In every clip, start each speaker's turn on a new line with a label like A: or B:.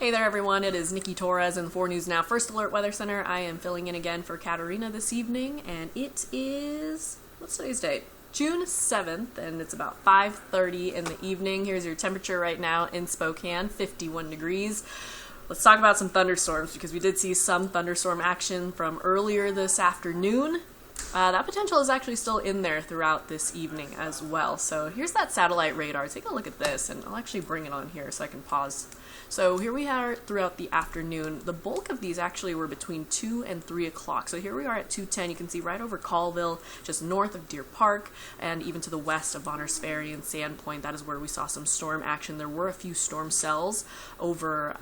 A: Hey there everyone, it is Nikki Torres in the 4 News Now First Alert Weather Center. I am filling in again for Katarina this evening, and it is, what's today's date? June 7th, and it's about 5:30 in the evening. Here's your temperature right now in Spokane, 51 degrees. Let's talk about some thunderstorms, because we did see some thunderstorm action from earlier this afternoon. That potential is actually still in there throughout this evening as well. So here's that satellite radar. Take a look at this, and I'll actually bring it on here so I can pause. So here we are throughout the afternoon. The bulk of these actually were between 2 and 3 o'clock. So here we are at 2:10. You can see right over Colville, just north of Deer Park, and even to the west of Bonners Ferry and Sandpoint. That is where we saw some storm action. There were a few storm cells over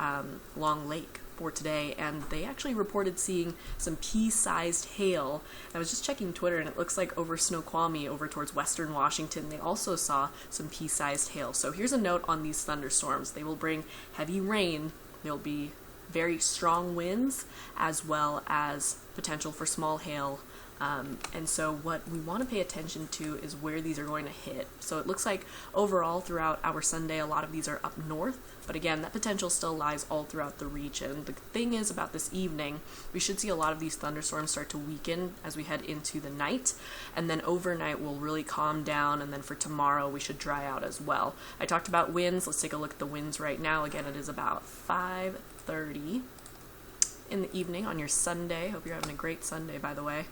A: Long Lake for today, and they actually reported seeing some pea-sized hail. I was just checking Twitter, and it looks like over Snoqualmie, over towards western Washington, they also saw some pea-sized hail. So here's a note on these thunderstorms. They will bring heavy rain. There'll be very strong winds, as well as potential for small hail. And so what we want to pay attention to is where these are going to hit. So it looks like overall throughout our Sunday, a lot of these are up north, but again, that potential still lies all throughout the region. The thing is about this evening, we should see a lot of these thunderstorms start to weaken as we head into the night, and then overnight will really calm down, and then for tomorrow we should dry out as well. I talked about winds. Let's take a look at the winds right now. Again, it is about 5:30 in the evening on your Sunday. Hope you're having a great Sunday, by the way.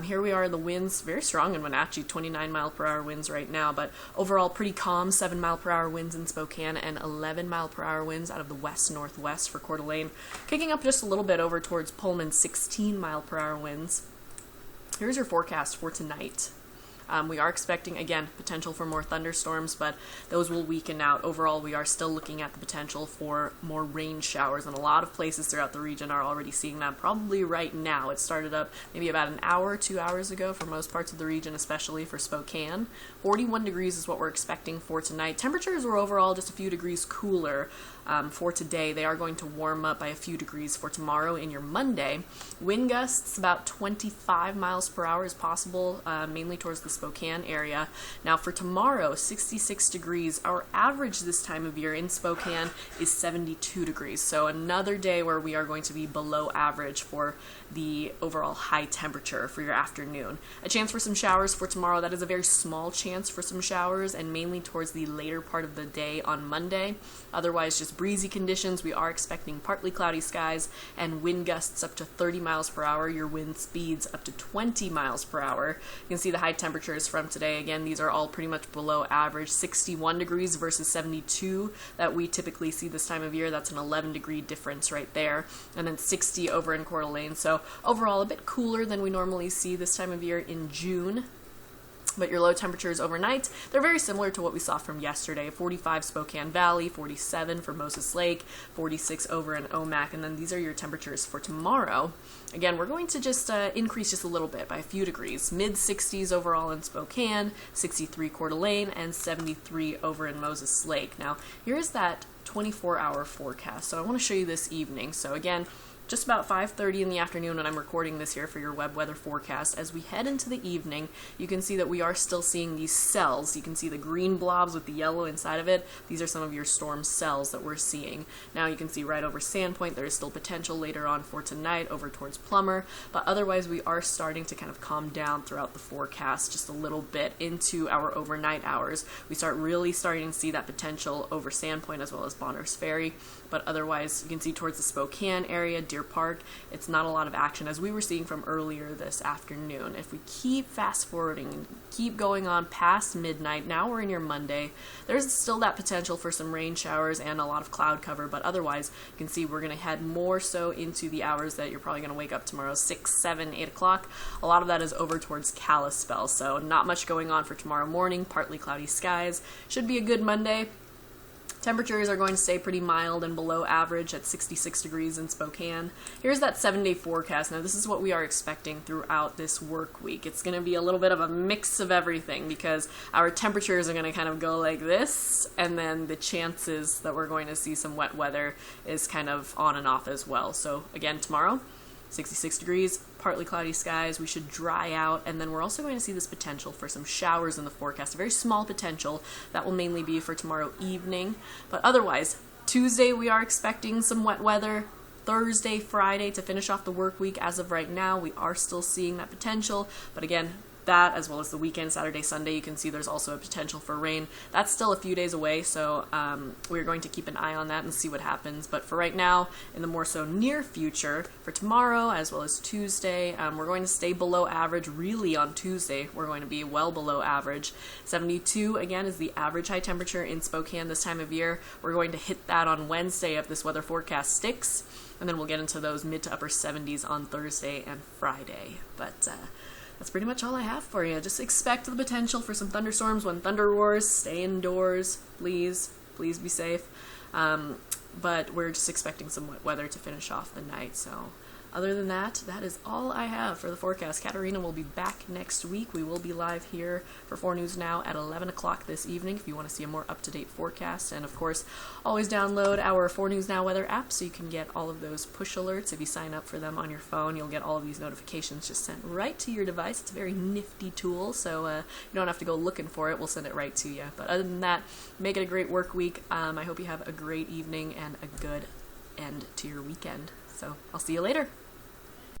A: Here we are, the winds very strong in Wenatchee, 29 mile per hour winds right now, but overall pretty calm, 7 mile per hour winds in Spokane and 11 mile per hour winds out of the west-northwest for Coeur d'Alene. Kicking up just a little bit over towards Pullman, 16 mile per hour winds. Here's your forecast for tonight. We are expecting, again, potential for more thunderstorms, but those will weaken out. Overall, we are still looking at the potential for more rain showers, and a lot of places throughout the region are already seeing that probably right now. It started up maybe about an hour, 2 hours ago for most parts of the region, especially for Spokane. 41 degrees is what we're expecting for tonight. Temperatures were overall just a few degrees cooler for today. They are going to warm up by a few degrees for tomorrow in your Monday. Wind gusts about 25 miles per hour is possible, mainly towards the Spokane area. Now for tomorrow, 66 degrees. Our average this time of year in Spokane is 72 degrees. So another day where we are going to be below average for the overall high temperature for your afternoon. A chance for some showers for tomorrow. That is a very small chance for some showers, and mainly towards the later part of the day on Monday. Otherwise, just breezy conditions. We are expecting partly cloudy skies and wind gusts up to 30 miles per hour. Your wind speeds up to 20 miles per hour. You can see the high temperatures from today. Again, these are all pretty much below average. 61 degrees versus 72 that we typically see this time of year. That's an 11-degree difference right there. And then 60 over in Coeur d'Alene. So overall, a bit cooler than we normally see this time of year in June. But your low temperatures overnight, they're very similar to what we saw from yesterday. 45 Spokane Valley, 47 for Moses Lake, 46 over in Omak, and then these are your temperatures for tomorrow. Again, we're going to just increase just a little bit by a few degrees. Mid-60s overall in Spokane, 63 Coeur d'Alene, and 73 over in Moses Lake. Now, here's that 24-hour forecast. So I want to show you this evening. So again, just about 5:30 in the afternoon when I'm recording this here for your web weather forecast. As we head into the evening, you can see that we are still seeing these cells. You can see the green blobs with the yellow inside of it. These are some of your storm cells that we're seeing. Now you can see right over Sandpoint, there is still potential later on for tonight over towards Plummer, but otherwise we are starting to kind of calm down throughout the forecast just a little bit into our overnight hours. We start really starting to see that potential over Sandpoint as well as Bonners Ferry, but otherwise you can see towards the Spokane area, Deer Park, it's not a lot of action as we were seeing from earlier this afternoon. If we keep fast forwarding and keep going on past midnight, now we're in your Monday, there's still that potential for some rain showers and a lot of cloud cover, but otherwise you can see we're going to head more so into the hours that you're probably going to wake up tomorrow, 6, 7, 8 o'clock. A lot of that is over towards Kalispell, so not much going on for tomorrow morning, partly cloudy skies. Should be a good Monday. Temperatures are going to stay pretty mild and below average at 66 degrees in Spokane. Here's that 7-day forecast. Now this is what we are expecting throughout this work week. It's going to be a little bit of a mix of everything because our temperatures are going to kind of go like this, and then the chances that we're going to see some wet weather is kind of on and off as well. So again, tomorrow, 66 degrees, partly cloudy skies, we should dry out, and then we're also going to see this potential for some showers in the forecast, a very small potential that will mainly be for tomorrow evening, but otherwise Tuesday, we are expecting some wet weather. Thursday, Friday to finish off the work week. As of right now, we are still seeing that potential. But again, that as well as the weekend, Saturday, Sunday, you can see there's also a potential for rain. That's still a few days away, so we're going to keep an eye on that and see what happens. But for right now, in the more so near future, for tomorrow as well as Tuesday, we're going to stay below average. Really on Tuesday, we're going to be well below average. 72, again, is the average high temperature in Spokane this time of year. We're going to hit that on Wednesday if this weather forecast sticks. And then we'll get into those mid to upper 70s on Thursday and Friday. But that's pretty much all I have for you. Just expect the potential for some thunderstorms when thunder roars. Stay indoors, please. Please be safe. But we're just expecting some wet weather to finish off the night. So other than that, that is all I have for the forecast. Katarina will be back next week. We will be live here for 4 News Now at 11 o'clock this evening if you want to see a more up-to-date forecast. And of course, always download our 4 News Now weather app so you can get all of those push alerts. If you sign up for them on your phone, you'll get all of these notifications just sent right to your device. It's a very nifty tool, so you don't have to go looking for it. We'll send it right to you. But other than that, make it a great work week. I hope you have a great evening and a good end to your weekend. So I'll see you later.